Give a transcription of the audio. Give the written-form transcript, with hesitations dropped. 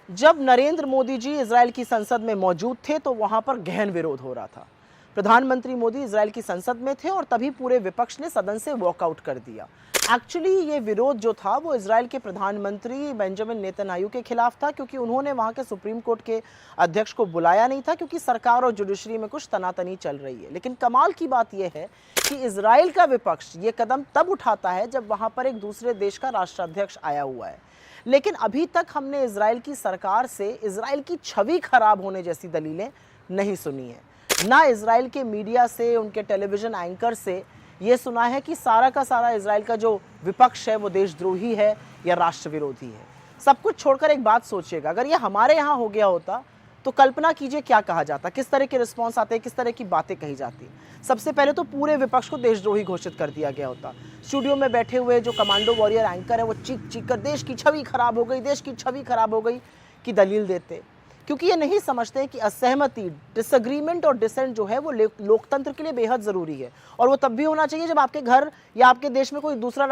जब नरेंद्र मोदी जी इजराइल की संसद में मौजूद थे तो वहां पर गहन विरोध हो रहा था। प्रधानमंत्री मोदी इजराइल की संसद में थे और तभी पूरे विपक्ष ने सदन से वॉकआउट कर दिया। एक्चुअली ये विरोध जो था वो इजराइल के प्रधानमंत्री बेंजामिन नेतन्याहू के खिलाफ था, क्योंकि उन्होंने वहां के सुप्रीम कोर्ट के अध्यक्ष को बुलाया नहीं था, क्योंकि सरकार और जुडिशरी में कुछ तनातनी चल रही है। लेकिन कमाल की बात यह है कि इजराइल का विपक्ष ये कदम तब उठाता है जब वहां पर एक दूसरे देश का राष्ट्राध्यक्ष आया हुआ है। लेकिन अभी तक हमने इजराइल की सरकार से इजराइल की छवि खराब होने जैसी दलीलें नहीं सुनी है। ना इजराइल के मीडिया से, उनके टेलीविजन एंकर से ये सुना है कि सारा का सारा इजराइल का जो विपक्ष है वो देशद्रोही है या राष्ट्र विरोधी है। सब कुछ छोड़कर एक बात सोचिएगा, अगर ये हमारे यहाँ हो गया होता तो कल्पना कीजिए क्या कहा जाता, किस तरह के रिस्पॉन्स आते, किस तरह की बातें कही जाती। सबसे पहले तो पूरे विपक्ष को देशद्रोही घोषित कर दिया गया होता। स्टूडियो में बैठे हुए जो कमांडो वॉरियर एंकर है वो चीख चीख कर देश की छवि खराब हो गई, देश की छवि खराब हो गई की दलील देते, क्योंकि ये नहीं समझते कि असहमति, डिसएग्रीमेंट और डिसेंट जो है वो लोकतंत्र के लिए बेहद जरूरी है। और वो तब भी होना चाहिए जब आपके घर या आपके देश में कोई दूसरा